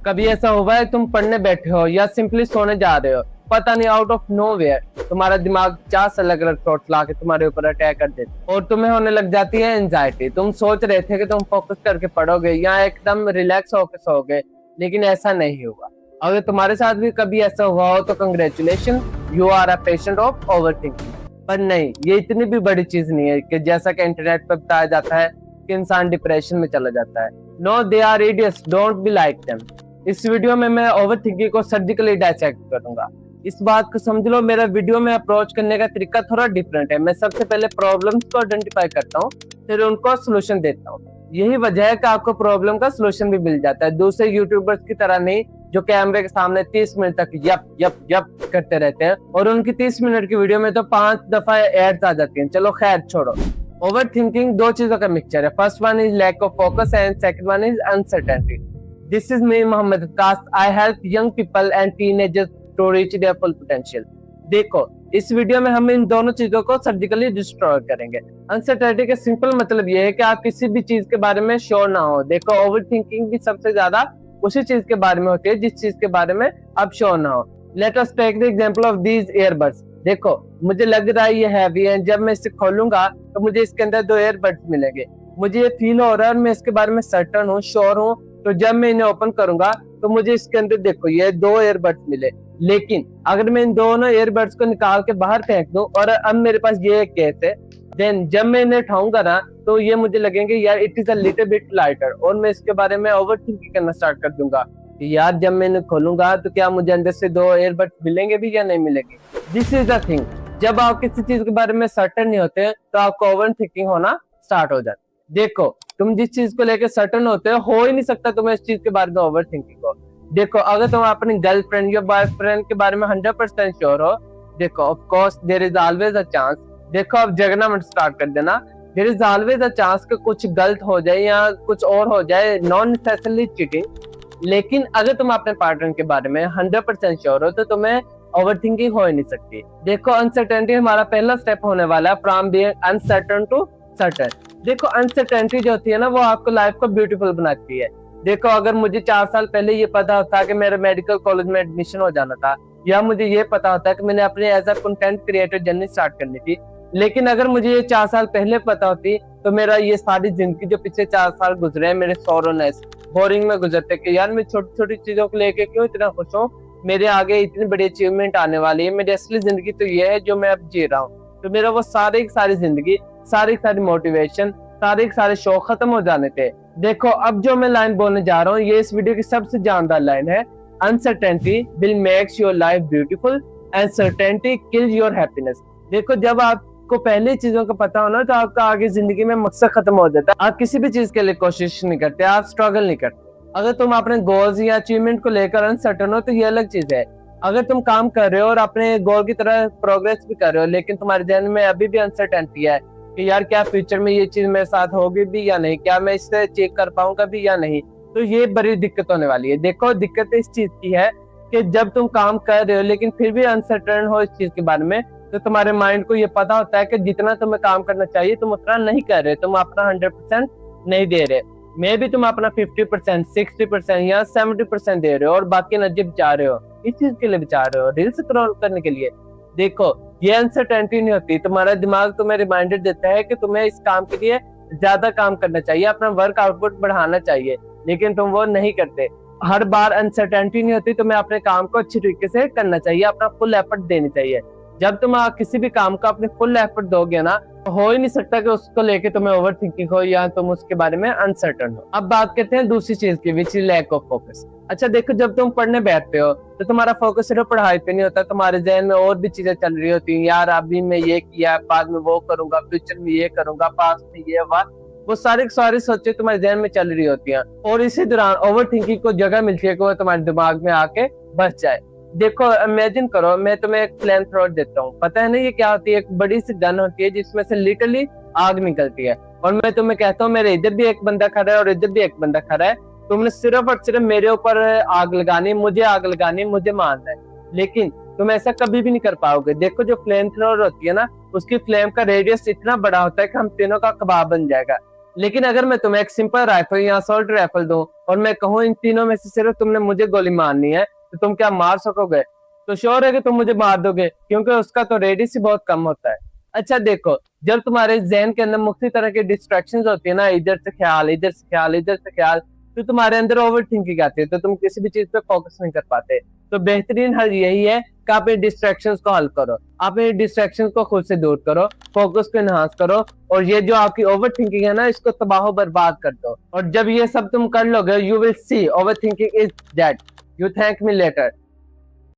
कभी ऐसा हुआ है तुम पढ़ने बैठे हो या सिंपली सोने जा रहे हो, पता नहीं आउट ऑफ नोवेयर तुम्हारा दिमाग 50 अलग अलग थॉट ला के तुम्हारे ऊपर अटैक कर देते और तुम्हें होने लग जाती है एंजाइटी। तुम सोच रहे थे कि तुम फोकस करके पढ़ोगे या एकदम रिलैक्स होकर सोओगे, लेकिन ऐसा नहीं हुआ। अगर तुम्हारे साथ भी कभी ऐसा हुआ हो तो congratulation, you are a patient of overthinking. पर नहीं, ये इतनी भी बड़ी चीज नहीं है कि जैसा कि इंटरनेट पर बताया जाता है कि इंसान डिप्रेशन में चला जाता है। No, they are idiots, don't be like them. इस वीडियो में मैं ओवरथिंकिंग को सर्जिकली डायसेक्ट करूंगा। इस बात को समझ लो, मेरा वीडियो में अप्रोच करने का तरीका थोड़ा डिफरेंट है। मैं सबसे पहले प्रॉब्लम्स को आइडेंटिफाई करता हूँ, फिर उनको सोल्यूशन देता हूँ। यही वजह है कि आपको प्रॉब्लम का सोल्यूशन भी मिल जाता है, दूसरे यूट्यूबर्स की तरह नहीं जो कैमरे के सामने 30 मिनट तक यप यप यप करते रहते हैं और उनकी 30 मिनट की वीडियो में तो 5 दफा एड्स आ जाती हैं। चलो खैर छोड़ो। ओवर थिंकिंग दो चीजों का मिक्सचर है। First one is lack of focus and second one is uncertainty. This is me Mohammad कास्ट। I help young people and teenagers to reach their full potential. देखो, इस वीडियो में हम इन दोनों चीजों को सर्जिकली डिस्ट्रॉय करेंगे। अनसर्टेनिटी का सिंपल मतलब ये है कि आप किसी भी चीज के बारे में श्योर ना हो। देखो, ओवर थिंकिंग भी सबसे ज्यादा उसी चीज के बारे में होती है जिस चीज के बारे में आप श्योर ना हो। Let us take the example of these earbuds. देखो, मुझे लग रहा है ये हैवी है, जब मैं इसे खोलूंगा तो मुझे इसके अंदर 2 ईयरबड्स मिलेंगे। मुझे ये फील हो रहा है और मैं इसके बारे में सर्टन हूँ, श्योर हूँ, तो जब मैं इन्हें ओपन करूंगा तो मुझे इसके अंदर देखो ये 2 ईयरबड्स मिले। लेकिन अगर मैं इन दोनों ईयरबड्स को निकाल के बाहर फेंक दूं और अब मेरे पास ये एक केस है, देन जब मैं इन्हें उठाऊंगा ना तो ये मुझे लगेंगे यार it is a little bit lighter, और मैं इसके बारे में ओवरथिंकिंग करना स्टार्ट कर दूंगा कि यार जब मैं इन्हें खोलूंगा तो क्या मुझे अंदर से 2 ईयरबड्स मिलेंगे भी या नहीं मिलेंगे। दिस इज द थिंग, जब आप किसी चीज के बारे में सर्टन नहीं होते तो आपको ओवरथिंकिंग होना स्टार्ट हो जाती है। देखो, तुम जिस चीज को लेकर सर्टन होते हो ही नहीं सकता तुम्हें इस चीज के बारे में ओवरथिंकिंग हो। देखो, अगर तुम अपनी गर्लफ्रेंड या बॉयफ्रेंड के बारे में 100% श्योर हो, देखो of course there is always a chance. देखो, अब जगना मत स्टार्ट कर देना। There is always a chance कि कुछ गलत हो जाए या कुछ और हो जाए, नॉन नेसेसरली चीटिंग। लेकिन अगर तुम अपने पार्टनर के बारे में 100% श्योर हो तो तुम्हें ओवरथिंकिंग हो ही नहीं सकती। देखो, अनसर्टेनिटी हमारा पहला स्टेप होने वाला है, from being uncertain to certain. देखो, अनसर्टेनिटी जो होती है ना वो आपको लाइफ को ब्यूटीफुल बनाती है। देखो, अगर मुझे 4 साल पहले ये पता होता कि मेरा मेडिकल कॉलेज में एडमिशन हो जाना था, या मुझे ये पता होता कि मैंने अपने as a content creator journey start करनी थी, लेकिन अगर मुझे ये 4 साल पहले पता होती तो मेरा ये सारी जिंदगी जो पिछले 4 साल गुजरे हैं मेरे सोरोनेस बोरिंग में गुजरते कि यार मैं छोटी छोटी चीजों को लेके क्यों इतना खुश हूँ, मेरे आगे इतनी बड़ी अचीवमेंट आने वाली है, मेरी असली जिंदगी तो ये है जो मैं अब जी रहा हूँ। तो मेरा वो सारी जिंदगी, सारी मोटिवेशन, सारे शौक खत्म हो जाने थे। देखो, अब जो मैं लाइन बोलने जा रहा हूँ ये इस वीडियो की सबसे जानदार लाइन है। Uncertainty will makes your life beautiful and certainty kill your happiness. देखो, जब आपको पहले चीजों का पता हो ना तो आपका आगे जिंदगी में मकसद खत्म हो जाता है। आप किसी भी चीज के लिए कोशिश नहीं करते, आप स्ट्रगल नहीं करते। अगर तुम अपने गोल्स या अचीवमेंट को लेकर अनसर्टेन हो तो ये अलग चीज है। अगर तुम काम कर रहे हो और अपने गोल की तरह प्रोग्रेस भी कर रहे हो, लेकिन तुम्हारे जहन में अभी भी अनसर्टेनिटी है कि यार क्या फ्यूचर में ये चीज मेरे साथ होगी भी या नहीं, क्या मैं इससे चेक कर पाऊंगा भी या नहीं, तो ये बड़ी दिक्कत होने वाली है। देखो, दिक्कत इस चीज की है कि जब तुम काम कर रहे हो लेकिन फिर भी अनसर्टेन हो इस चीज के बारे में, तो तुम्हारे माइंड को ये पता होता है कि जितना तुम्हें काम करना चाहिए तुम उतना नहीं कर रहे, तुम अपना 100% नहीं दे रहे। मे भी तुम अपना 50%, 60% या 70% दे रहे हो और बाकी एनर्जी बचा रहे हो। इस चीज के लिए बचा रहे हो, रील्स स्क्रॉल करने के लिए। देखो, ये अनसर्टेनिटी नहीं होती, तुम्हारा दिमाग तुम्हें रिमाइंडर देता है कि तुम्हें इस काम के लिए ज्यादा काम करना चाहिए, अपना वर्क आउटपुट बढ़ाना चाहिए, लेकिन तुम वो नहीं करते। हर बार अनसर्टेनिटी नहीं होती, तुम्हें अपने काम को अच्छी तरीके से करना चाहिए, अपना फुल एफर्ट देनी चाहिए। जब तुम किसी भी काम का अपने फुल एफर्ट दोगे ना, तो हो ही नहीं सकता कि उसको लेके तुम्हें ओवरथिंकिंग हो या तुम उसके बारे में अनसर्टेन हो। अब बात करते हैं दूसरी चीज की, which is lack of focus. अच्छा देखो, जब तुम पढ़ने बैठते हो तो तुम्हारा फोकस सिर्फ पढ़ाई पे नहीं होता, तुम्हारे जहन में और भी चीजें चल रही होती हैं। यार अभी मैं ये किया, बाद में वो करूंगा, फ्यूचर में ये करूंगा, पास में ये हुआ, वो सारी सोचें तुम्हारे जहन में चल रही होती हैं। और इसी दौरान ओवरथिंकिंग को जगह मिलती है कि वो तुम्हारे दिमाग में आके बस जाए। देखो, इमेजिन करो मैं तुम्हें एक फ्लेम थ्रोर देता हूँ, पता है ना ये क्या होती है? एक बड़ी सी गन होती है जिसमें से लिटरली आग निकलती है, और मैं तुम्हें कहता हूँ मेरे इधर भी एक बंदा खड़ा है और इधर भी एक बंदा खड़ा है, तुमने सिर्फ और सिर्फ मेरे ऊपर आग लगानी, मुझे आग लगानी, मुझे मारना है, लेकिन तुम ऐसा कभी भी नहीं कर पाओगे। देखो, जो फ्लेम थ्रोर होती है ना उसकी फ्लेम का रेडियस इतना बड़ा होता है कि हम तीनों का कबाब बन जाएगा, लेकिन अगर मैं तुम्हें एक सिंपल राइफल या असॉल्ट राइफल दूं और मैं कहूं इन तीनों में से सिर्फ तुमने मुझे गोली मारनी है, तो तुम क्या मार सकोगे? तो श्योर है कि तुम मुझे मार दोगे, क्योंकि उसका तो रेडियस ही बहुत कम होता है। अच्छा देखो, जब तुम्हारे जहन के अंदर मुख्तलिफ तरह की डिस्ट्रैक्शंस होती है ना, इधर से ख्याल, इधर से ख्याल, इधर से ख्याल, तो तुम्हारे अंदर ओवर थिंकिंग आती है, तो तुम किसी भी चीज पे फोकस नहीं कर पाते। तो बेहतरीन हल यही है कि आप इन डिस्ट्रैक्शंस को हल करो, आप इन डिस्ट्रैक्शंस को खुद से दूर करो, फोकस को एनहांस करो, और ये जो आपकी ओवर थिंकिंग है ना, इसको तबाह बर्बाद कर दो। और जब ये सब तुम कर लोगे, you will see over thinking is dead. You thank me later.